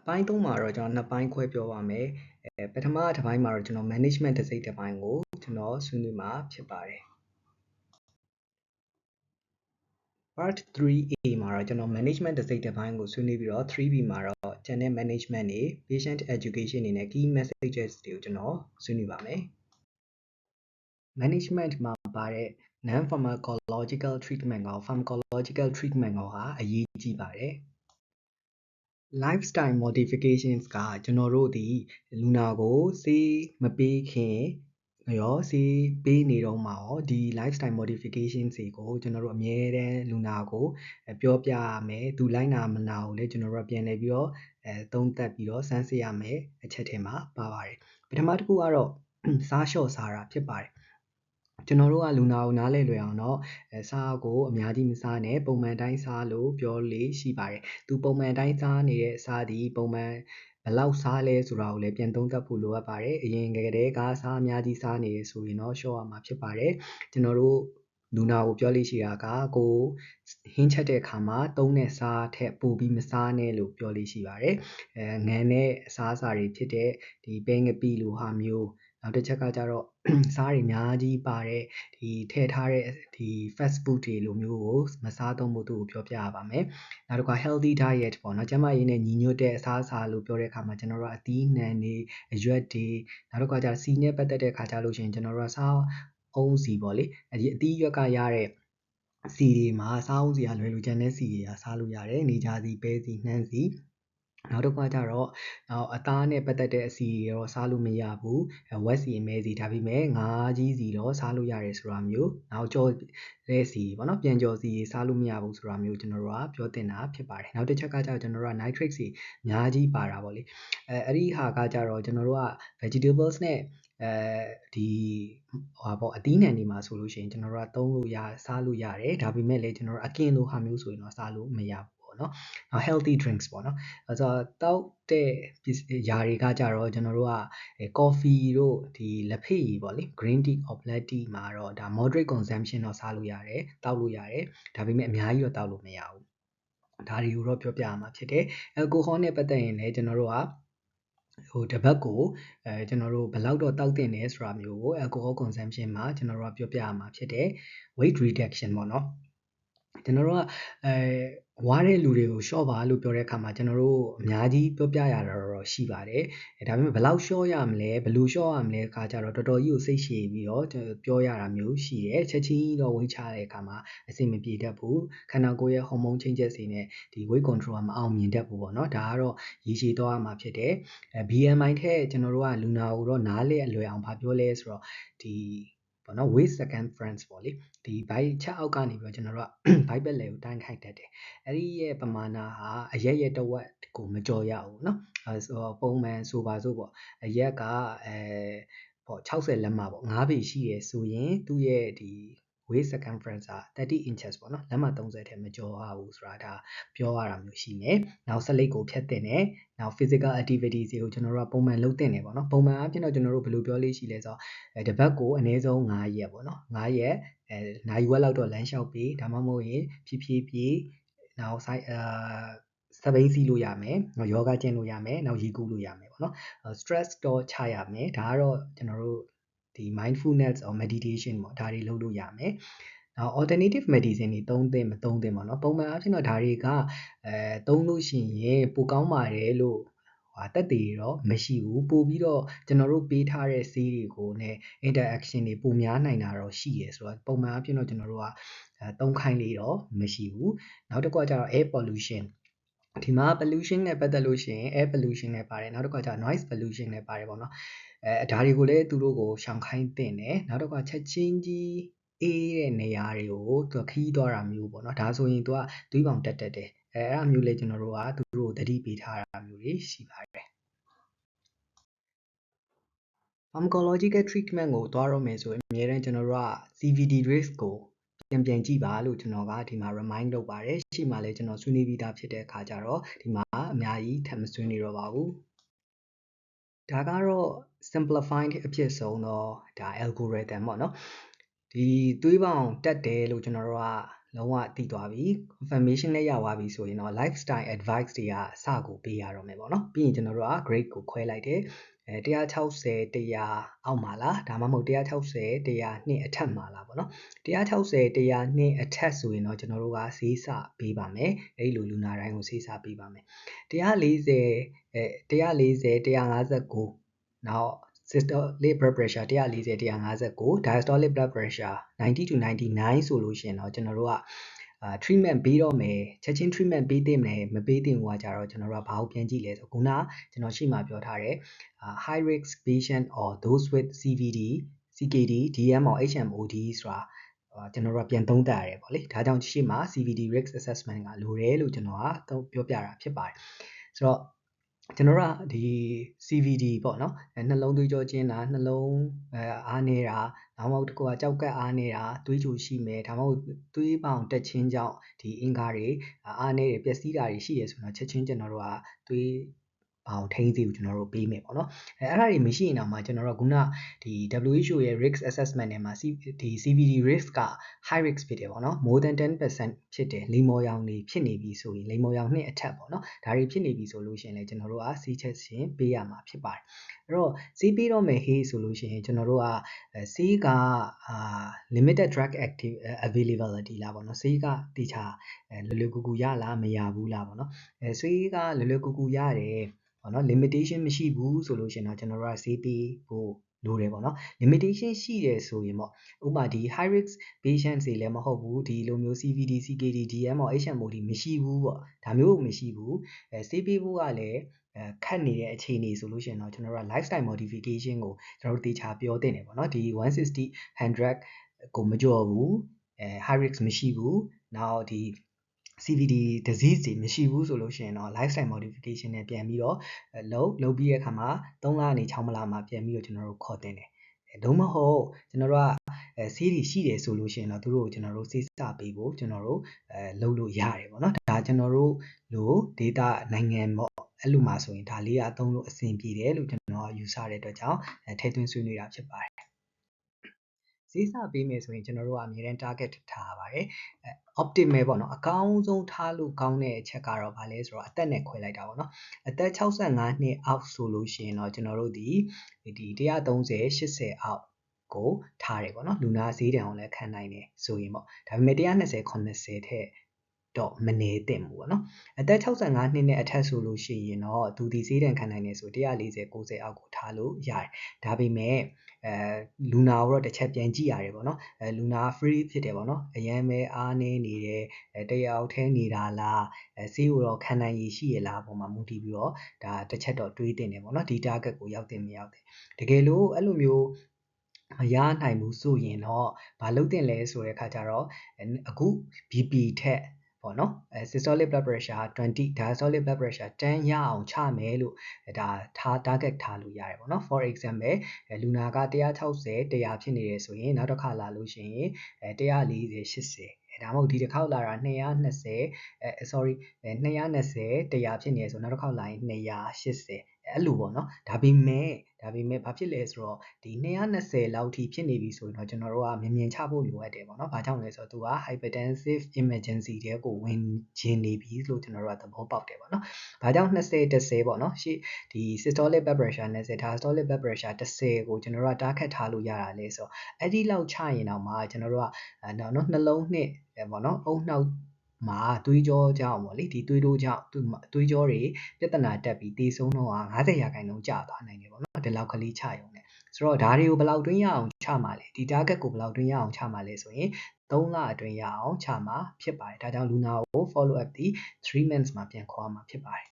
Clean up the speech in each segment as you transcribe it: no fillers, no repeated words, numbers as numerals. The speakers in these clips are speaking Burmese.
အပိုင်း3မှာတော့ကျွန်တော်နှစ်ပိုင်းခွဲပြောပါမယ်ပထမတစ်ပိုင်းမှာတော့ကျွန်တော် management တစ်စိတ်တစ်ပိုင်းကိုကျွန်တော်ဆွေးနွေးမှာဖြစ်ပါတယ် part 3A မှာတော့ကျွန်တော် management တစ်စိတ်တစ်ပိုင်းကိုဆွေးနွေးပြီးတော့ 3B မှာတော့ကျန်တဲ့ management တွေ patient education တွေနဲ့ key messages တွေကိုကျွန်တော်ဆွေးနွေးပါမယ် management မှာပါတဲ့ non pharmacological treatment ကော pharmacological treatment ကောဟာအရေးကြီးပါတယ် lifestyle modifications ကကျွန်တော်တို့ဒီလူနာကိုဆေးမပေးခင်ရောဆေးပေးနေတော့မှာရောဒီ lifestyle modifications တွေကိုကျွန်တော်တို့အမြဲတမ်းလူနာကိုပြောပြရမယ်သူလိုက်နာမနာကိုလည်းကျွန်တော်တို့ပြန်လည်ပြီးတော့သုံးသပ်ပြီးတော့စမ်းစစ်ရမယ်အချက်ထဲမှာပါပါတယ်ပထမတစ်ခုကတော့စားလျှော့စားတာဖြစ်ပါတယ်ကျွန်တော်တို့ကလူနာကိုနားလည်လွယ်အောင်တော့စားကိုအများကြီးမစားနဲ့ပုံမှန်တိုင်းစားလို့ပြောလေရှိပါတယ်သူပုံမှန်တိုင်းစားနေတဲ့အစားဒီပုံမှန်ဘယ်လောက်စားလဲဆိုတာကိုလည်းပြန်သုံးသပ်ဖို့လိုအပ်ပါတယ်အရင်ကတည်းကစားအများကြီးစားနေဆိုရင်တော့လျှော့ရမှာဖြစ်ပါတယ်ကျွန်တော်တို့လူနာကိုပြောလို့ရှိတာကကိုဟင်းချက်တဲ့အခါမှာသုံးတဲ့စားထက်ပိုပြီးမစားနဲ့လို့ပြောလို့ရှိပါတယ်ငန်းတဲ့အစားအစာတွေဖြစ်တဲ့ဒီပဲငပိလိုဟာမျိုးနောက်တစ်ချက်ကကြတော့စားတွေအများကြီးပါတဲ့ဒီထည့်ထားတဲ့ဒီ fast food တွေလိုမျိုးကိုမစားသုံးဖို့သူ့ကိုပြောပြရပါမယ်နောက်တစ်ခါ healthy diet ပေါ့နော်ကျန်းမာရေးနဲ့ညီညွတ်တဲ့အစားအစာလို့ပြောတဲ့အခါမှာကျွန်တော်တို့အသီးနှံတွေအရွက်တွေနောက်တစ်ခါကျစီနဲ့ပတ်သက်တဲ့အခါကျလို့ရှိရင်ကျွန်တော်တို့စားအုံးစီပေါ့လေဒီအသီးရွက်ကရတဲ့စီတွေမှာစားအုံးစီကလွယ်လို့ကျန်တဲ့စီတွေကစားလို့ရတယ်နေကြစီပဲစီနှမ်းစီနောက်တစ်ခါကျတော့အသားနဲ့ပတ်သက်တဲ့အစီတွေတော့စားလို့မရဘူးဝက်စီအမဲစီဒါပေမဲ့ငါးကြီးစီတော့စားလို့ရတယ်ဆိုတာမျိုးနောက်ကြောတဲ့စီပေါ့နော်ပြန်ကြောစီစားလို့မရဘူးဆိုတာမျိုးကျွန်တော်တို့ကပြောတင်တာဖြစ်ပါတယ်နောက်တစ်ချက်ကကျတော့ကျွန်တော်တို့က nitrate စီအများကြီးပါတာပေါ့လေအဲ့ဒီဟာကကြတော့ကျွန်တော်တို့က vegetables နဲ့ဒီဟာပေါ့အသီးနှံတွေမှာဆိုလို့ရှိရင်ကျွန်တော်တို့ကသုံးလို့ရစားလို့ရတယ်ဒါပေမဲ့လည်းကျွန်တော်တို့အကင်လိုဟာမျိုးဆိုရင်တော့စားလို့မရဘူးပေါ့နော် healthy drinks ပေါ့နော်ဆိုတော့တောက်တဲ့ຢာတွေကကြတော့ကျွန်တော်တို့က coffee တို့ဒီလက်ဖက်ရည်ပေါ့လေ green tea or black tea မှာတော့ဒါ moderate consumption တော့စားလို့ရတယ်တောက်လို့ရတယ်ဒါပေမဲ့အများကြီးတော့တောက်လို့မရဘူးဒါတွေကိုတော့ပြောပြရမှာဖြစ်တယ် alcohol နဲ့ပတ်သက်ရင်လည်းကျွန်တော်တို့ကဟိုတစ်ပတ်ကိုကျွန်တော်တို့ဘယ်လောက်တော့တောက်တင်လဲဆိုတာမျိုးကို alcohol consumption မှာကျွန်တော်တို့ကပြောပြရမှာဖြစ်တယ် weight reduction ပေါ့နော်ကျွန်တော်တို့ကဝါတဲ့လူတွေကို short ပါလို့ပြောတဲ့အခါမှာကျွန်တော်တို့အများကြီးပြောပြရတာတော့ရှိပါတယ်ဒါပေမဲ့ဘယ်လောက် short ရမလဲဘယ်လို short ရမလဲခါကြတော့တော်တော်ကြီးကိုစိတ်ရှည်ပြီးတော့ပြောရတာမျိုးရှိတယ်ချက်ချင်းတော့ weight ချတဲ့အခါမှာအဆင်မပြေတတ်ဘူးခန္ဓာကိုယ်ရဲ့ hormone changes တွေနဲ့ဒီ weight control ကမအောင်မြင်တတ်ဘူးပေါ့နော်ဒါကတော့ရေရှည်သွားရမှာဖြစ်တယ်BMI ထက်ကျွန်တော်တို့ကလူနာကိုတော့နားလည်အလွယ်အောင်ဗာပြောလဲဆိုတော့ဒီပေါ့နော် weight circumference ပေါ့လေဒီဘိုက်ချက်အောက်ကနေပြီးတော့ကျွန်တော်တို့ကဘိုက်ပက်လယ်ကိုတိုင်းခိုက်တတ်တယ်အဲ့ဒီရဲ့ပမာဏဟာအရက်ရဲ့တစ်ဝက်ကိုမကျော်ရဘူးเนาะဆိုတော့ပုံမှန်ဆိုပါစို့ပေါ့အရက်ကပေါ့60လက်မပေါ့9ပေရှိရဆိုရင်သူ့ရဲ့ဒီ weight circumference က30 inches ပေါ့နော်လက်မ30ထဲမကျော်ရဘူးဆိုတာဒါပြောရတာမျိုးရှိမယ်နောက်ဆက်လက်ကိုဖြတ်တင်တယ်နောက် physical activities တွေကိုကျွန်တော်တို့ကပုံမှန်လုပ်တင်တယ်ပေါ့နော်ပုံမှန်အဖြစ်တော့ကျွန်တော်တို့ဘယ်လိုပြောလေးရှိလဲဆိုတော့တစ်ပတ်ကိုအနည်းဆုံး9ရက်ပေါ့နော်9ရက်နိုင်ဝက်လောက်တော့လမ်းလျှောက်ပြီးဒါမှမဟုတ်ရင်ဖြည်းဖြည်းပြေးနောက်ဆိုင်စပိန်စီလို့ရမယ်ယောဂကျင့်လို့ရမယ်နောက်ရေကူးလို့ရမယ်ပေါ့နော် stress တော့ချရမယ်ဒါကတော့ကျွန်တော်တို့ဒီ mindfulness or meditation ပေါ့ဒါတွေလုပ်လို့ရမယ်နောက် alternative medicine တွေသုံးသင့်မသုံးသင့်ပေါ့နော်ပုံမှန်အဖြစ်တော့ဒါတွေကသုံးလို့ရှိရင်ပိုကောင်းပါတယ်လို့တက်တည်တော့မရှိဘူးပို့ပြီးတော့ကျွန်တော်တို့ပေးထားတဲ့ဆေးတွေကို ਨੇ interaction တွေပိုများနိုင်တာတော့ရှိရယ်ဆိုတော့ပုံမှန်အဖြစ်တော့ကျွန်တော်တို့ကသုံးခိုင်းလေးတော့မရှိဘူးနောက်တစ်ခုကကျတော့ air pollution ဒီမှာ pollution နဲ့ပတ်သက်လို့ရှိရင် air pollution နဲ့ပါတယ်နောက်တစ်ခါကျ noise pollution နဲ့ပါတယ်ပေါ့နော်ဒါတွေကိုလည်းသူတို့ကိုရှောင်ခိုင်းတင်တယ်နောက်တစ်ခါချက်ချင်းကြီးအေးတဲ့နေရာတွေကိုသူခီးသွားတာမျိုးပေါ့နော်ဒါဆိုရင်သူကသွေးပေါင်တက်တယ်အဲ့အမျိုးလေးကျွန်တော်တို့ကသူတို့ကိုသတိပေးထားတာမျိုးတွေရှိပါတယ် pharmacological treatment ကိုသွားတော့မယ်ဆိုရင်အများအားကျွန်တော်တို့က CVD risk ကိုပြန်ကြည့်ပါလို့ကျွန်တော်ကဒီမှာ remind လုပ်ပါတယ်ရှေ့မှာလည်းကျွန်တော်ဆွေးနွေးပြီးသားဖြစ်တဲ့အခါကျတော့ဒီမှာအများကြီးထပ်မဆွေးနွေးတော့ပါဘူးဒါကတော့ simplified အဖြစ်ဆုံးတော့ဒါ algorithm ပေါ့နော်ဒီသွေးပေါင်တက်တယ်လို့ကျွန်တော်တို့က လုံးဝသိသွားပြီ confirmation နဲ့ရသွားပြီဆိုရင်တော့ lifestyle advice တွေကစကိုပေးရတော့မယ်ပေါ့နော်ပြီးရင်ကျွန်တော်တို့က grade ကိုခွဲလိုက်တယ်160 100အောက်မှာလားဒါမှမဟုတ်160 100အထက်မှာလားပေါ့နော်160 100အထက်ဆိုရင်တော့ကျွန်တော်တို့ကဈေးစပေးပါမယ်အဲ့လိုလူနာတိုင်းကိုဈေးစပေးပါမယ်140 159နောက် systolic blood pressure 140 159 diastolic blood pressure 90 to 99ဆိုလို့ရှိရင်တော့ကျွန်တော်တို့ကtreatment ပေးတော့မယ်ချက်ချင်း treatment ပေးသင့်မယ်မပေးသင့်ဘူးကကြတော့ကျွန်တော်တို့ကဘာကိုပြန်ကြည့်လဲဆိုခုနကျွန်တော်ရှေ့မှာပြောထားတယ်high risk patient or those with CVD CKD DM or HMOD ဆိုတာကျွန်တော်တို့ကပြန်သုံးသပ်ရတယ်ပေါ့လေဒါကြောင့်ရှေ့မှာ CVD risk assessment ကလိုတယ်လို့ကျွန်တော်ကပြောပြတာဖြစ်ပါတယ်ဆိုတော့ကျွန်တော်တို့ကဒီ CVD ပေါ့နော်နှလုံးသွေးကြောကျဉ်းတာနှလုံးအားနေတာဒါမှမဟုတ်တကူကကြောက်ကက်အားနေတာသွေးကြိုရှိမယ်ဒါမှမဟုတ်သွေးပေါင်တက်ခြင်းကြောင့်ဒီအင်္ဂါတွေအားနေတွေပျက်စီးတာတွေရှိတယ်ဆိုတော့ချက်ချင်းကျွန်တော်တို့ကသွေးပေါင်ထိန်းစီကိုကျွန်တော်တို့ပေးမယ်ပေါ့နော်အဲ့ဒါတွေမရှိရင်တော့မှကျွန်တော်တို့ကခုနဒီ WHO ရဲ့ risk assessment ထဲမှာဒီ CVD risk က high risk ဖြစ်တယ်ပေါ့နော် more than 10% ဖြစ်တယ်လိမ္မော်ရောင်တွေဖြစ်နေပြီဆိုရင်လိမ္မော်ရောင်နှစ်အထက်ပေါ့နော်ဒါတွေဖြစ်နေပြီဆိုလို့ရှိရင်လည်းကျွန်တော်တို့ကစီးချက်ရှင်ပေးရမှာဖြစ်ပါတယ်အဲ့တော့စီးပေးတော့မယ်ဟေးဆိုလို့ရှိရင်ကျွန်တော်တို့ကစီးကlimited drug active availability လားပေါ့နော်စီးကတိချာလွယ်ကူကူရလားမရဘူးလားပေါ့နော်စီးကလွယ်ကူကူရတယ်ပေါ့နော် limitation မရှိဘူးဆိုလို့ရှိရင်တော့ကျွန်တော်တို့ကစီးပေးဖို့လိုတယ်ပေါ့နော် limitation ရှိတယ်ဆိုရင်ပေါ့ဥပမာဒီ high risk patient တွေလည်းမဟုတ်ဘူးဒီလိုမျိုး CVD CKD DM or HMOD မရှိဘူးပေါ့ဒါမျိုးမရှိဘူးဆေးပေးဖို့ကလည်းခတ်နေတဲ့အခြေအနေဆိုလို့ရှိရင်တော့ကျွန်တော်တို့က lifestyle modification ကိုကျွန်တော်တို့တေချာပြောသင့်တယ်ပေါ့နော်ဒီ160 100ကိုမကျော်ဘူးhigh risk မရှိဘူးနောက်ဒီ CVD disease တွေမရှိဘူးဆိုလို့ရှိရင်တော့ lifestyle modification နဲ့ပြန်ပြီးတော့လုပ်ပြီးတဲ့အခါမှာ3လနေ6လမှာပြန်ပြီးတော့ကျွန်တော်တို့ခေါ်တင်တယ်လုံးမဟုတ်ကျွန်တော်တို့ကဆေးတွေရှိတယ်ဆိုလို့ရှိရင်တော့သူတို့ကိုကျွန်တော်တို့ဆေးစပေးဖို့ကျွန်တော်တို့လုပ်လို့ရတယ်ပေါ့နော်ဒါကျွန်တော်တို့လို data နိုင်ငံပေါ့အဲ့လိုမှာဆိုရင်ဒါလေးကအသုံးလို့အဆင်ပြေတယ်လို့ကျွန်တော်ယူဆတဲ့အတွက်ကြောင့်ထည့်သွင်းဆွေးနွေးတာဖြစ်ပါတယ်ဈေးစပေးမယ်ဆိုရင်ကျွန်တော်တို့ကအမြဲတမ်း target ထားပါတယ်optimal ပေါ့နော်အကောင်းဆုံးထားလို့ကောင်းတဲ့အချက်ကတော့ဗာလဲဆိုတော့အသက်နဲ့ခွဲလိုက်တာပေါ့နော်အသက်65နှစ်အောက်ဆိုလို့ရှိရင်တော့ကျွန်တော်တို့ဒီ130 80အောက်ကိုထားတယ်ပေါ့နော်လူနာဈေးတန်အောင်လည်းခံနိုင်တယ်ဆိုရင်ပေါ့ဒါပေမဲ့120 80ထက်တော့မနေသင့်ဘူးပေါ့နော်အသက်65နှစ်နဲ့အထက်ဆိုလို့ရှိရင်တော့သူဒီဈေးတန်ခံနိုင်တယ်ဆို140 90အောက်ကိုထားလို့ရတယ်ဒါပေမဲ့လူနာကိုတော့တစ်ချက်ပြန်ကြည့်ရတယ်ပေါ့နော်လူနာ free ဖြစ်တယ်ပေါ့နော်အရင်ပဲအားနေနေတယ်တယောက်ထဲနေတာလားဆေးကိုတော့ခံနိုင်ရည်ရှိရလားပုံမှာမူတည်ပြီးတော့ဒါတစ်ချက်တော့တွေးတင်တယ်ပေါ့နော်ဒီ target ကိုရောက်တင်မရောက်တင်တကယ်လို့အဲ့လိုမျိုးမရနိုင်ဘူးဆိုရင်တော့မလုပ်တင်လဲဆိုတဲ့အခါကျတော့အခု BP ထက်ပေါ့နော်systolic blood pressure 20 diastolic blood pressure 10ရအောင်ချမယ်လို့ဒါtarget ထားလို့ရတယ်ပေါ့နော် for example လူနာက160 100ဖြစ်နေတယ်ဆိုရင်နောက်တစ်ခါလာလို့ရှိရင်140 80ဒါမှမဟုတ်ဒီတစ်ခေါက်လာတာ220 sorry 220 100ဖြစ်နေတယ်ဆိုနောက်တစ်ခေါက်လာရင်280အဲ့လိုပေါ့နော်ဒါပေမဲ့ဘာဖြစ်လဲဆိုတော့ဒီ220လောက်ထိဖြစ်နေပြီဆိုရင်တော့ကျွန်တော်တို့ကမြင်ချဖို့လိုအပ်တယ်ပေါ့နော်ဘာကြောင့်လဲဆိုတော့သူက hypertensive emergency တဲကိုဝင်ခြင်းနေပြီလို့ကျွန်တော်တို့ကသဘောပေါက်တယ်ပေါ့နော်ဘာကြောင့်20 10ပေါ့နော်ရှေ့ဒီ systolic blood pressure 20 diastolic blood pressure 10ကိုကျွန်တော်တို့က target ထားလို့ရတာလဲဆိုတော့အဲ့ဒီလောက်ချရင်တော့မှကျွန်တော်တို့ကနှလုံးနှစ်ပေါ့နော်အုံနှောက်မှာသွေးကြောကြောင့်ပေါ့လေဒီသွေးတိုးကြောင့်သွေးကြောတွေပြဿနာတက်ပြီးတေဆုံးတော့50%ကျသွားနိုင်တယ်ပေါ့နော်ဒီလောက်ကလေးချရုံနဲ့ဆိုတော့ဒါတွေကိုဘယ်လောက်တွင်းရအောင်ချမှာလဲဒီ target ကိုဘယ်လောက်တွင်းရအောင်ချမှာလဲဆိုရင်3လအတွင်းရအောင်ချမှာဖြစ်ပါတယ်ဒါကြောင့်လူနာကို follow up ဒီ3 months မှာပြန်ခေါ်မှာဖြစ်ပါတယ်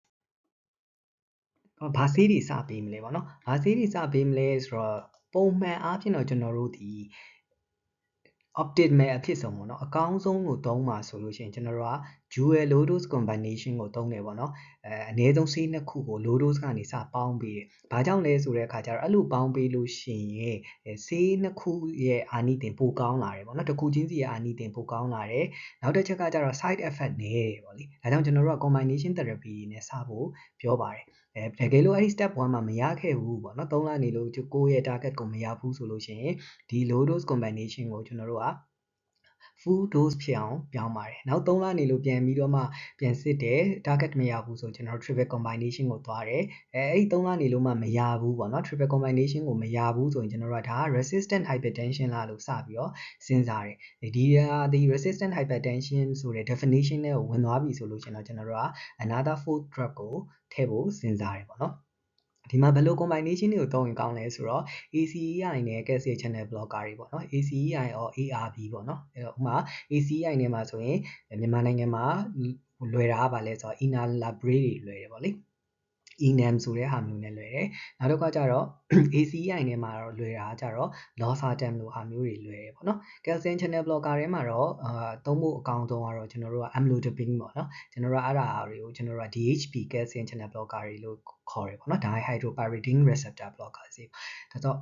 ဘာဆေးတွေစပေးမလဲပေါ့နော်ဘာဆေးတွေစပေးမလဲဆိုတော့ပုံမှန်အားဖြင့်တော့ကျွန်တော်တို့ဒီ optimal အဖြစ်ဆုံးပေါ့နော်အကောင်းဆုံးကိုသုံးပါဆိုလို့ရှိရင်ကျွန်တော်တို့က dual low dose combination ကိုသုံးတယ်ပေါ့နော်အနည်းဆုံးဆေးနှစ်ခုကို low dose ကနေစပေါင်းပေးတယ်။ဘာကြောင့်လဲဆိုတဲ့အခါကျတော့အဲ့လိုပေါင်းပေးလို့ရှိရင်ဆေးနှစ်ခုရဲ့အာနိသင်ပိုကောင်းလာတယ်ပေါ့နော်။တစ်ခုချင်းစီရဲ့အာနိသင်ပိုကောင်းလာတယ်။နောက်တစ်ချက်ကကျတော့ side effect နည်းတယ်ပေါ့လေ။ဒါကြောင့်ကျွန်တော်တို့က combination therapy နဲ့စဖို့ပြောပါတယ်။တကယ်လို့အဲ့ဒီ step 1မှာမရခဲ့ဘူးပေါ့နော်3လနေလို့ကိုယ့်ရဲ့ target ကိုမရဘူးဆိုလို့ရှိရင်ဒီ low dose combination ကိုကျွန်တော်တို့က full dose ဖြစ်အောင်ပြောင်းပါတယ်နောက်3လနေလို့ပြန်ပြီးတော့မှပြန်စစ်တယ် target မရဘူးဆိုကျွန်တော်တို့ triple combination ကိုသွားတယ်အဲ့ဒီ3လနေလို့မှမရဘူးပေါ့နော် triple combination ကိုမရဘူးဆိုရင်ကျွန်တော်တို့ကဒါ resistant hypertension လားလို့စပြီးတော့စဉ်းစားတယ်ဒီ resistant hypertension ဆိုတဲ့ definition နဲ့ဝင်သွားပြီဆိုလို့ကျွန်တော်တို့က another fourth drug ကိုထည့်ဖို့စဉ်းစားတယ်ပေါ့နော်ဒီမှာဘယ်လို combination တွေကိုသုံးရင်ကောင်းလဲဆိုတော့ ACEI နဲ့ calcium channel blocker တွေပေါ့နော် ACEI or ARB ပေါ့နော်အဲ့တော့ဥပမာ ACEI နဲ့မှာဆိုရင်မြန်မာနိုင်ငံမှာလွယ်တာကဘာလဲဆိုတော့ enalapril တွေလွယ်တယ်ပေါ့လေenam ဆိုတဲ့ဟာမျိုးနဲ့လွယ်တယ်နောက်တစ်ခါကျတော့ ACEI နဲ့မှာတော့လွယ်တာကျတော့ losartan လိုဟာမျိုးတွေလွယ်တယ်ပေါ့နော် calcium channel blocker ထဲမှာတော့သုံးဖို့အကောင်းဆုံးကတော့ကျွန်တော်တို့က amlodipine ပေါ့နော်ကျွန်တော်တို့အဲ့ဒါတွေကိုကျွန်တော်တို့က DHP calcium channel blocker တွေလို့ခေါ်တယ်ပေါ့နော် dihydropyridine receptor blocker တွေဒါတော့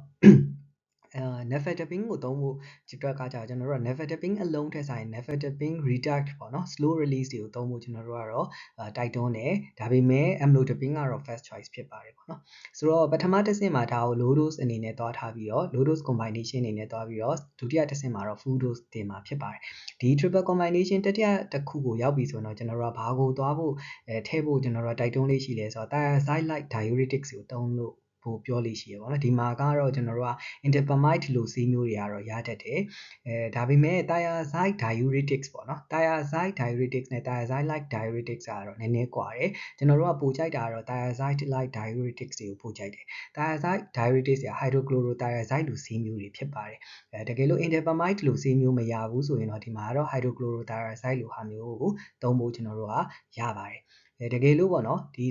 nifedipine ကိုသုံးဖို့ဒီအတွက်ကကြာကျွန်တော်တို့က nifedipine အလုံးထည့်ဆိုင် nifedipine reduct ပေါ့နော် slow release တွေကိုသုံးဖို့ကျွန်တော်တို့ကတော့တိုက်တွန်းတယ်ဒါပေမဲ့ amlodipine ကတော့ first choice ဖြစ်ပါတယ်ပေါ့နော်ဆိုတော့ပထမတစ်ဆင့်မှာဒါကို low dose အနေနဲ့သွားထားပြီးတော့ low dose combination အနေနဲ့သွားပြီးတော့ဒုတိယတစ်ဆင့်မှာတော့ full dose တင်မှာဖြစ်ပါတယ်ဒီ triple combination တတိယတစ်ခုကိုရောက်ပြီဆိုတော့ကျွန်တော်တို့ကဘာကိုသွားဖို့ထည့်ဖို့ကျွန်တော်တို့တိုက်တွန်းလေးရှိလဲဆိုတော့ thiazide like diuretics ကိုသုံးလို့ပိုပြောလို့ရှိရပါတော့ဒီမှာကတော့ကျွန်တော်တို့က interpamide လိုဆေးမျိုးတွေကတော့ရတတ်တယ်ဒါပေမဲ့ thiazide diuretics ပေါ့နော် thiazide diuretics နဲ့ thiazide like diuretics ကတော့နည်းနည်းကွာတယ်ကျွန်တော်တို့ကပိုကြိုက်တာကတော့ thiazide like diuretics တွေကိုပိုကြိုက်တယ် thiazide diuretics က hydrochlorothiazide လိုဆေးမျိုးတွေဖြစ်ပါတယ်တကယ်လို့ interpamide လိုဆေးမျိုးမရဘူးဆိုရင်တော့ဒီမှာကတော့ hydrochlorothiazide လိုဟာမျိုးကိုသုံးဖို့ကျွန်တော်တို့ကရပါတယ်တကယ်လို့ပေါ့နော်ဒီ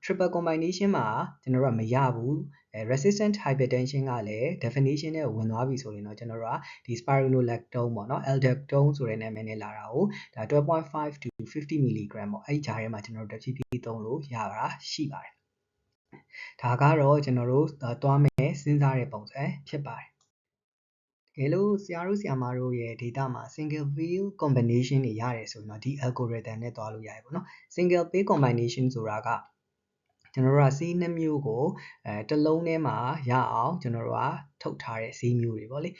triple combination မှာကျွန်တော်တို့ကမရဘူးresistant hypertension ကလည်း definition နဲ့ဝင်သွားပြီဆိုရင်တော့ကျွန်တော်တို့ကဒီ spironolactone ပေါ့နော် aldactone ဆိုတဲ့နာမည်နဲ့လာတာကိုဒါ 12.5 to 50 mg ပေါ့အဲ့ဒီကြားထဲမှာကျွန်တော်တို့တဖြည်းဖြည်းသုံးလို့ရတာရှိပါတယ်ဒါကတော့ကျွန်တော်တို့သွားမယ်စဉ်းစားတဲ့ပုံစံဖြစ်ပါတယ်ကဲလို့ဆရာတို့ဆရာမတို့ရဲ့ data မှာ single pill combination တွေရတယ်ဆိုရင်တော့ဒီ algorithm နဲ့သွားလို့ရတယ်ပေါ့နော် single pill combination ဆိုတာကကျွန်တော်တို့ကဆေး2မျိုးကိုတစ်လုံးထဲမှာရအောင်ကျွန်တော်တို့ကထုတ်ထားတဲ့ဆေးမျိုးတွေပေါ့လေ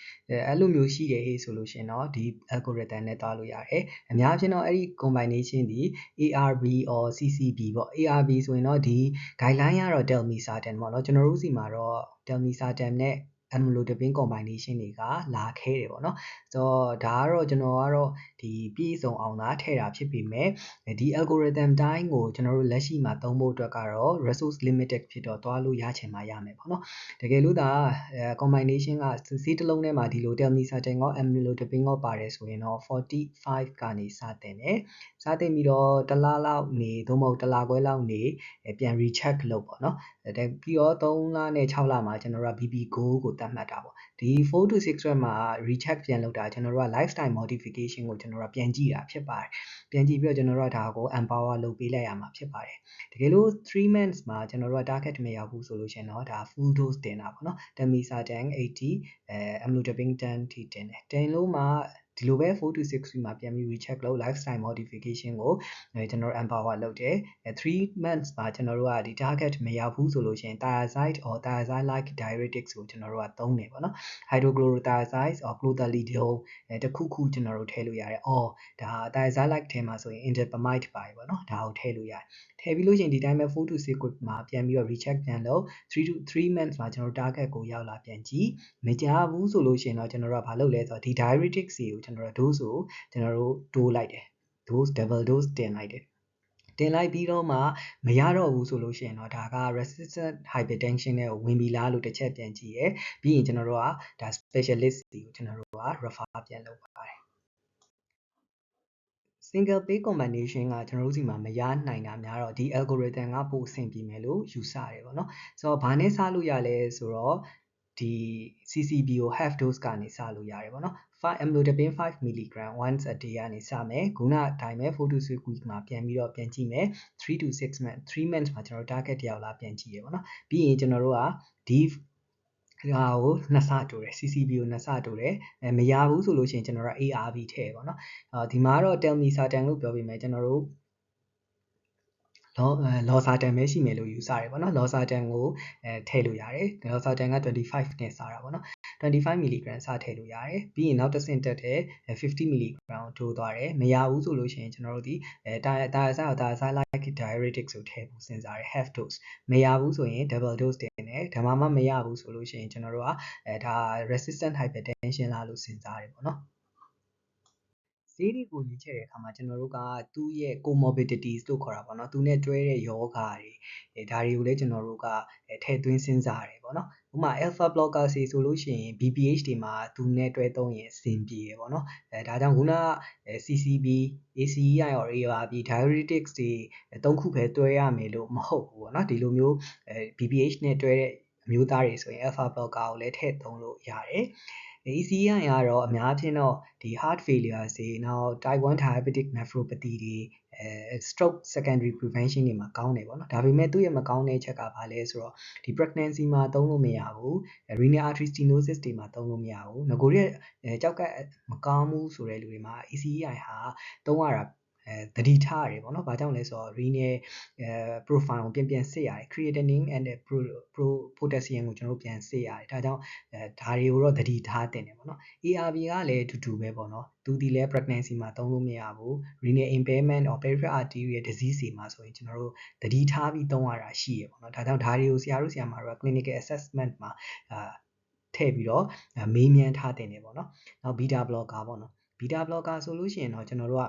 အဲ့လိုမျိုးရှိတယ်ဟေ့ဆိုလို့ရှင်တော့ဒီ algorithm နဲ့သွားလို့ရတယ်အများဖြင့်တော့အဲ့ဒီ combination ဒီ ARB or CCB ပေါ့ ARB ဆိုရင်တော့ဒီ guideline ကတော့ telmisartan ပေါ့နော်ကျွန်တော်တို့စီမှာတော့ telmisartan နဲ့ amlodipine combination တွေကလာခဲတယ်ပေါ့နော်ဆိုတော့ဒါကတော့ကျွန်တော်ကတော့ဒီပြည့်စုံအောင်သာထည့်တာဖြစ်ပေမဲ့ဒီ algorithm တိုင်းကိုကျွန်တော်တို့လက်ရှိမှာသုံးဖို့အတွက်ကတော့ resource limited ဖြစ်တော့သွားလို့ရချင်မှရမယ်ပေါ့နော်တကယ်လို့ဒါ combination ကဆေးတစ်လုံးထဲမှာဒီလို telmisartan ရော amlodipine ရောပါတယ်ဆိုရင်တော့45ကနေစတင်တယ်စတင်ပြီးတော့တစ်လလောက်နေသို့မဟုတ်တစ်လခွဲလောက်နေပြန် recheck လုပ်ပေါ့နော်ပြီးတော့3လနဲ့6လမှာကျွန်တော်တို့က BP goal ကိုသတ်မှတ်တာပေါ့ဒီ4 to 6 week မှာ recheck ပြန်လုပ်တာကျွန်တော်တို့က lifestyle modification ကိုကျွန်တော်တို့ကပြန်ကြည့်တာဖြစ်ပါတယ်ပြန်ကြည့်ပြီးတော့ကျွန်တော်တို့ကဒါကို empower လုပ်ပေးလိုက်ရမှာဖြစ်ပါတယ်တကယ်လို့3 months မှာကျွန်တော်တို့က target မရောက်ဘူးဆိုလို့ရှင်တော့ဒါ full dose တင်တာပေါ့နော် telmisartan 80 amlodipine 10 ထိတင်တယ်တင်လို့မှဒီလိုပဲ4 to 6 week မှာပြန်ပြီး recheck လုပ် lifestyle modification ကိုကျွန်တော်တို့ empower လုပ်တယ်3 months မှာကျွန်တော်တို့ကဒီ target မရောက်ဘူးဆိုလို့ရှိရင် thiazide or thiazide like diuretics ကိုကျွန်တော်တို့ကသုံးတယ်ပေါ့နော် hydrochlorothiazide or clothalidone တခုခုကျွန်တော်တို့ထည့်လို့ရတယ်အော်ဒါ thiazide like ထဲမှာဆိုရင် interpamide ပါတယ်ပေါ့နော်ဒါကိုထည့်လို့ရတယ်ထည့်ပြီးလို့ရှိရင်ဒီတိုင်းပဲ4 to 6 week မှာပြန်ပြီးတော့ recheck ပြန်လုပ်3 months မှာကျွန်တော်တို့ target ကိုရောက်လာပြန်ကြည့်မကြားဘူးဆိုလို့ရှိရင်တော့ကျွန်တော်တို့ကဘာလုပ်လဲဆိုတော့ဒီ diuretics တွေကိုကျွန်တော်တို့ dose ကိုကျွန်တော်တို့တိုးလိုက်တယ် dose double dose တင်လိုက်တယ်တင်လိုက်ပြီးတော့မှမရတော့ဘူးဆိုလို့ရှိရင်တော့ဒါက resistant hypertension နဲ့ဝင်ပြီလားလို့တစ်ချက်ပြန်ကြည့်ရယ်ပြီးရင်ကျွန်တော်တို့ကဒါ specialist တွေကိုကျွန်တော်တို့က refer ပြန်လုပ်ပါတယ် single pay combination ကကျွန်တော်တို့စီမှာမရနိုင်တာများတော့ဒီ algorithm ကပိုအဆင်ပြေမယ်လို့ယူဆတယ်ပေါ့နော်ဆိုတော့ဘာနဲ့စလို့ရလဲဆိုတော့ဒီ CCB ကို half dose ကနေစလို့ရတယ်ပေါ့နော် amlodipine 5 mg once a day ကနေစမယ်ခုနအတိုင်းပဲ4 to 6 week မှာပြန်ပြီးတော့ပြန်ကြည့်မယ်3 to 6 months 3 months မှာကျွန်တော် target ရောက်လာပြန်ကြည့်ရပေါ့နော်ပြီးရင်ကျွန်တော်တို့ကဒီဒါကိုနှစ်ဆတိုးတယ် CCB ကိုနှစ်ဆတိုးတယ်မရဘူးဆိုလို့ရှိရင်ကျွန်တော်တို့ ARB ထည့်ပေါ့နော်ဒီမှာတော့ telmisartan လို့ပြောပေးမယ်ကျွန်တော်တို့losartan ပဲရှိမယ်လို့ယူဆရတယ်ပေါ့နော် losartan ကိုထည့်လို့ရတယ် losartan က25နဲ့စားတာပေါ့နော် 25 mg စထည့်လို့ရတယ်ပြီးရင်နောက်တစ်ဆင့်တက်တဲ့50 mg ထိုးသွားတယ်မရဘူးဆိုလို့ရှိရင်ကျွန်တော်တို့ဒီdialytic diuretic ဆိုထည့်ဖို့စဉ်းစားတယ် half dose မရဘူးဆိုရင် double dose တင်တယ်ဒါမှမရဘူးဆိုလို့ရှိရင်ကျွန်တော်တို့ကဒါ resistant hypertension လာလို့စဉ်းစားတယ်ပေါ့နော်ဆေးတွေကိုရွေးချယ်တဲ့အခါမှာကျွန်တော်တို့ကသူ့ရဲ့ comorbidities လို့ခေါ်တာပေါ့နော်သူနဲ့တွဲတဲ့ယောဂတွေဒါတွေကိုလည်းကျွန်တော်တို့ကထည့်သွင်းစဉ်းစားရတယ်ပေါ့နော်ဥပမာ alpha blocker ဆေးဆိုလို့ရှိရင် BPH တွေမှာသူနဲ့တွဲသုံးရင်အဆင်ပြေတယ်ပေါ့နော်ဒါကြောင့်ခုနက CCB ACEI or ARB diuretics တွေသုံးခုပဲတွဲရမယ်လို့မဟုတ်ဘူးပေါ့နော်ဒီလိုမျိုးBPH နဲ့တွဲတဲ့အမျိုးသားတွေဆိုရင် alpha blocker ကိုလည်းထည့်သုံးလို့ရတယ်ACEI ကတော့အများဖြင့်တော့ဒီ heart failure တွေနောက် type 1 diabetic nephropathy တွေstroke secondary prevention တွေမှာကောင်းတယ်ပေါ့နော်ဒါပေမဲ့သူ့ရဲ့မကောင်းတဲ့ချက်ကဘာလဲဆိုတော့ဒီ pregnancy မှာသုံးလို့မရဘူး renal artery stenosis တွေမှာသုံးလို့မရဘူးငကိုရဲ့ကြောက်ကမကောင်းဘူးဆိုတဲ့လူတွေမှာ ACEI ဟာသုံးရတာသတိထားရတယ်ပေါ့နော်။ဘာကြောင့်လဲဆိုတော့ renal profile ကိုပြန်စစ်ရတယ် creatinine and potassium ကိုကျွန်တော်တို့ပြန်စစ်ရတယ်ဒါကြောင့်ဒါတွေကိုတော့သတိထားတင်တယ်ပေါ့နော် ARB ကလည်းအတူတူပဲပေါ့နော်သူဒီလဲ pregnancy မှာသုံးလို့မရဘူး renal impairment or peripheral arterial disease တွေမှာဆိုရင်ကျွန်တော်တို့သတိထားပြီးသုံးရတာရှိရပေါ့နော်ဒါကြောင့်ဒါတွေကိုဆရာတို့ဆရာမတို့က clinical assessment မှာထည့်ပြီးတော့မေးမြန်းထားတင်တယ်ပေါ့နော်နောက် beta blocker ပေါ့နော် beta blocker ဆိုလို့ရှိရင်တော့ကျွန်တော်တို့က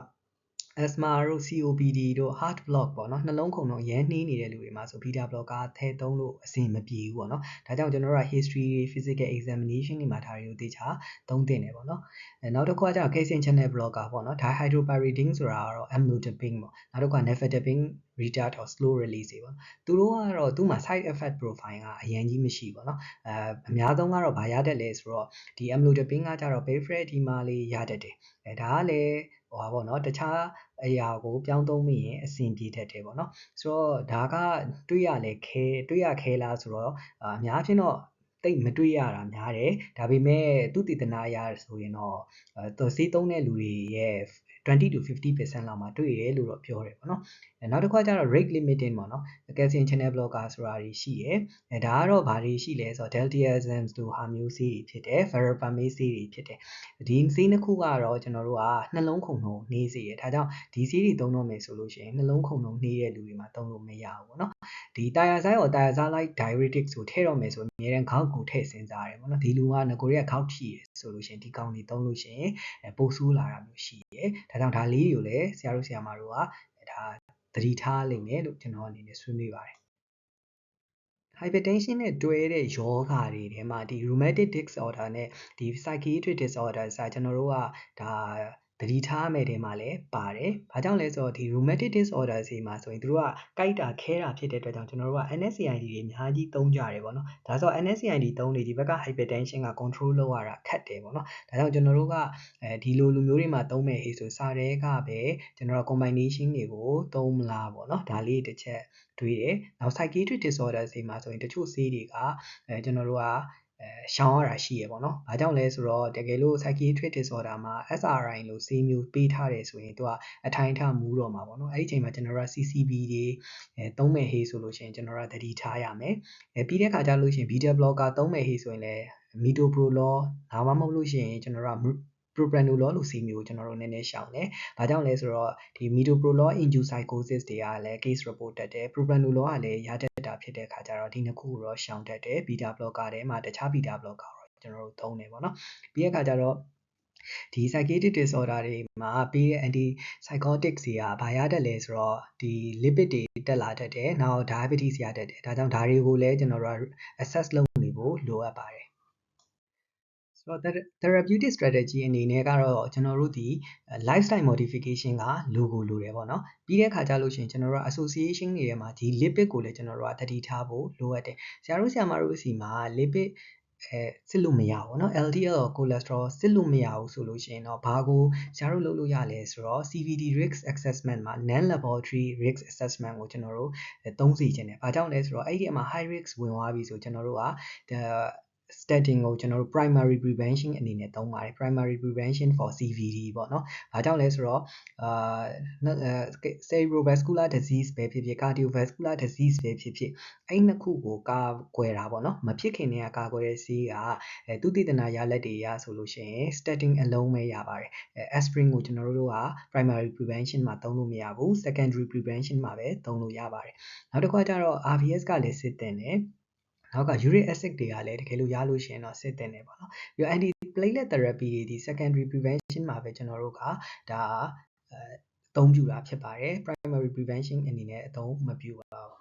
asthma တို့ COPD တို့ heart block ပေါ့နော်နှလုံးခုန်တော့ရမ်းနှီးနေတဲ့လူတွေမှာဆို beta blocker ထည့်သုံးလို့အဆင်မပြေဘူးပေါ့နော်ဒါကြောင့်ကျွန်တော်တို့က history physical examination တွေမှာဒါတွေကိုသေချာသုံးသင့်တယ်ပေါ့နော်နောက်တစ်ခုကကျတော့ calcium channel blocker ပေါ့နော် dihydropyridine ဆိုတာကတော့ amlodipine ပေါ့နောက်တစ်ခုက nifedipine retard or slow release တွေပေါ့သူတို့ကတော့သူ့မှာ side effect profile ကအရင်ကြီးမရှိပေါ့နော်အများဆုံးကတော့ဗာရတတ်လဲဆိုတော့ဒီ amlodipine ကကျတော့ peripheral edema လေးရတတ်တယ်ဒါကလည်းဟိုပါပေါ့နော်တခြားအရာကိုပြောင်းသုံးမိရင်အဆင်ပြေတတ်တယ်ပေါ့နော်ဆိုတော့ဒါကတွေ့ရခဲလားဆိုတော့အများချင်းတော့တိတ်မတွေ့ရတာများတယ်ဒါပေမဲ့သူတည်တနာရဆိုရင်တော့ဆေးသုံးတဲ့လူတွေရဲ့20 to 50% လောက်မှာတွေ့ရတယ်လို့တော့ပြောတယ်ပေါ့နော်နောက်တစ်ခါကျတော့ rate limiting ပေါ့နော် calcium channel blocker ဆိုတာတွေရှိရယ်ဒါကတော့ဘာတွေရှိလဲဆိုတော့ diltiazem တို့ဟာမျိုးဆေးတွေဖြစ်တယ် verapamil ဆေးတွေဖြစ်တယ်ဒီဆေးနှစ်ခုကတော့ကျွန်တော်တို့ကနှလုံးခုန်နှုန်းနှေးစေရဒါကြောင့်ဒီဆေးတွေသုံးတော့မယ်ဆိုလို့ရှိရင်နှလုံးခုန်နှုန်းနှေးတဲ့လူတွေမှာသုံးလို့မရဘူးပေါ့နော်ဒီ thiazide or thiazide diuretic ဆိုထည့်တော့မယ်ဆိုအများတန်းခေါက်ကိုထည့်စဉ်းစားရတယ်ပေါ့နော်ဒီလူကငကိုရခေါက်ထိရဆိုလို့ရှိရင်ဒီကောင်တွေသုံးလို့ရှိရင်ပိုဆိုးလာတာမျိုးရှိတယ်ဒါကြောင့်ဒါလေးတွေကိုလည်းဆရာတို့ဆရာမတို့ကဒါသတိထားလိမ့်မယ်လို့ကျွန်တော်အနေနဲ့ဆွေးနွေးပါတယ်hypertension နဲ့တွဲတဲ့ယောဂတွေထဲမှာဒီ rheumatic disorder နဲ့ဒီ psychiatric disorder ဆိုတာကျွန်တော်တို့ကဒါသတိထားမယ်တဲ့မှာလည်းပါတယ်။ဘာကြောင့်လဲဆိုတော့ဒီ rheumatic disorder စီမှာဆိုရင်သူတို့ကကိုက်တာခဲတာဖြစ်တဲ့အတွက်ကြောင့်ကျွန်တော်တို့က NSAID တွေအများကြီးသုံးကြတယ်ပေါ့နော်။ဒါဆို NSAID သုံးနေဒီဘက်က hypertension က control လုပ်ရတာခက်တယ်ပေါ့နော်။ဒါကြောင့်ကျွန်တော်တို့ကဒီလိုလူမျိုးတွေမှာသုံးမယ်ဟေ့ဆိုစာရဲကပဲကျွန်တော်တို့ combination တွေကိုသုံးမလားပေါ့နော်။ဒါလေးတစ်ချက်တွေ့တယ်။နောက် psychiatric disorder စီမှာဆိုရင်တချို့ဆေးတွေကကျွန်တော်တို့ကရှောင်ရတာရှိရပေါ့နော်။ဘာကြောင့်လဲဆိုတော့တကယ်လို့ psychiatric disorder မှာ SRI လို့ဆေးမျိုးပေးထားတယ်ဆိုရင်သူကအထိုင်ထမူးတော့မှာပေါ့နော်။အဲ့ဒီအချိန်မှာကျွန်တော်တို့က CCB တွေသုံးမယ်ဟေ့ဆိုလို့ရှိရင်ကျွန်တော်တို့ကသတိထားရမယ်။ပြီးတဲ့အခါကျလို့ရှိရင် beta blocker သုံးမယ်ဟေ့ဆိုရင်လည်း metoprolol ဒါမှမဟုတ်လို့ရှိရင်ကျွန်တော်တို့ကpropranolol လို့ဆေးမျိုးကိုကျွန်တော်တို့နည်းနည်းရှောင်တယ်။ဘာကြောင့်လဲဆိုတော့ဒီ metoprolol induced psychosis တွေကလည်း case report တက်တယ် propranolol ကလည်းရတတ်တာဖြစ်တဲ့အခါကျတော့ဒီနှစ်ခုကိုတော့ရှောင်တတ်တယ် beta blocker ထဲမှာတခြား beta blocker ကိုကျွန်တော်တို့သုံးတယ်ပေါ့နော်။ပြီးတဲ့အခါကျတော့ဒီ psychiatric disorder တွေမှာပေးတဲ့ antipsychotic တွေကဘာရတတ်လဲဆိုတော့ဒီ lipid တွေတက်လာတတ်တယ်နောက် diabetes ရတတ်တယ်ဒါကြောင့်ဒါတွေကိုလည်းကျွန်တော်တို့က assess လုပ်နေဖို့လိုအပ်ပါတယ်ဆိုတော့ therapeutic strategy အနေနဲ့ကတော့ကျွန်တော်တို့ဒီ lifestyle modification ကလိုတယ်ပေါ့နော်ပြီးတဲ့အခါကျလို့ရှိရင်ကျွန်တော်တို့ association တွေထဲမှာဒီ lipid ကိုလည်းကျွန်တော်တို့ကသတိထားဖို့လိုအပ်တယ်ဆရာတို့ဆရာမတို့စီမှာ lipid စစ်လို့မရဘူးเนาะ LDL cholesterol စစ်လို့မရဘူးဆိုလို့ရှိရင်တော့ဘာကိုဆရာတို့လုပ်လို့ရလဲဆိုတော့ CVD risk assessment မှာ non laboratory risk assessment ကိုကျွန်တော်တို့သုံးစီခြင်းတယ်။ဘာကြောင့်လဲဆိုတော့အဲ့ဒီအမှာ high risk ဝင်သွားပြီဆိုကျွန်တော်တို့က statin ကိုကျွန်တော်တို့ primary prevention အနေနဲ့သုံးပါတယ် primary prevention for CVD ပေါ့နော်။ဘာကြောင့်လဲဆိုတော့cerebrovascular disease ပဲဖြစ်ဖြစ် cardiovascular disease ပဲဖြစ်ဖြစ်အဲ့နှစ်ခုကိုကာကွယ်တာပေါ့နော်။မဖြစ်ခင်တည်းကကာကွယ်တဲ့ဆေးကသုတေသနရလဒ်တွေအရဆိုလို့ရှိရင် statin အလုံးပဲရပါတယ်။ aspirin ကိုကျွန်တော်တို့က primary prevention မှာသုံးလို့မရဘူး secondary prevention မှာပဲသုံးလို့ရပါတယ်။နောက်တစ်ခါကျတော့ RVS ကလည်းစစ်တင်တယ်။နောက်က uric acid တွေကလည်းတကယ်လို့ရလို့ရှိရင်တော့စစ်တင်တယ်ပေါ့နော်။ပြီးတော့ antiplatelet therapy တွေဒီ secondary prevention မှာပဲကျွန်တော်တို့ကဒါအသုံးပြုတာဖြစ်ပါတယ် primary prevention အနေနဲ့အသုံးမပြုပါဘူး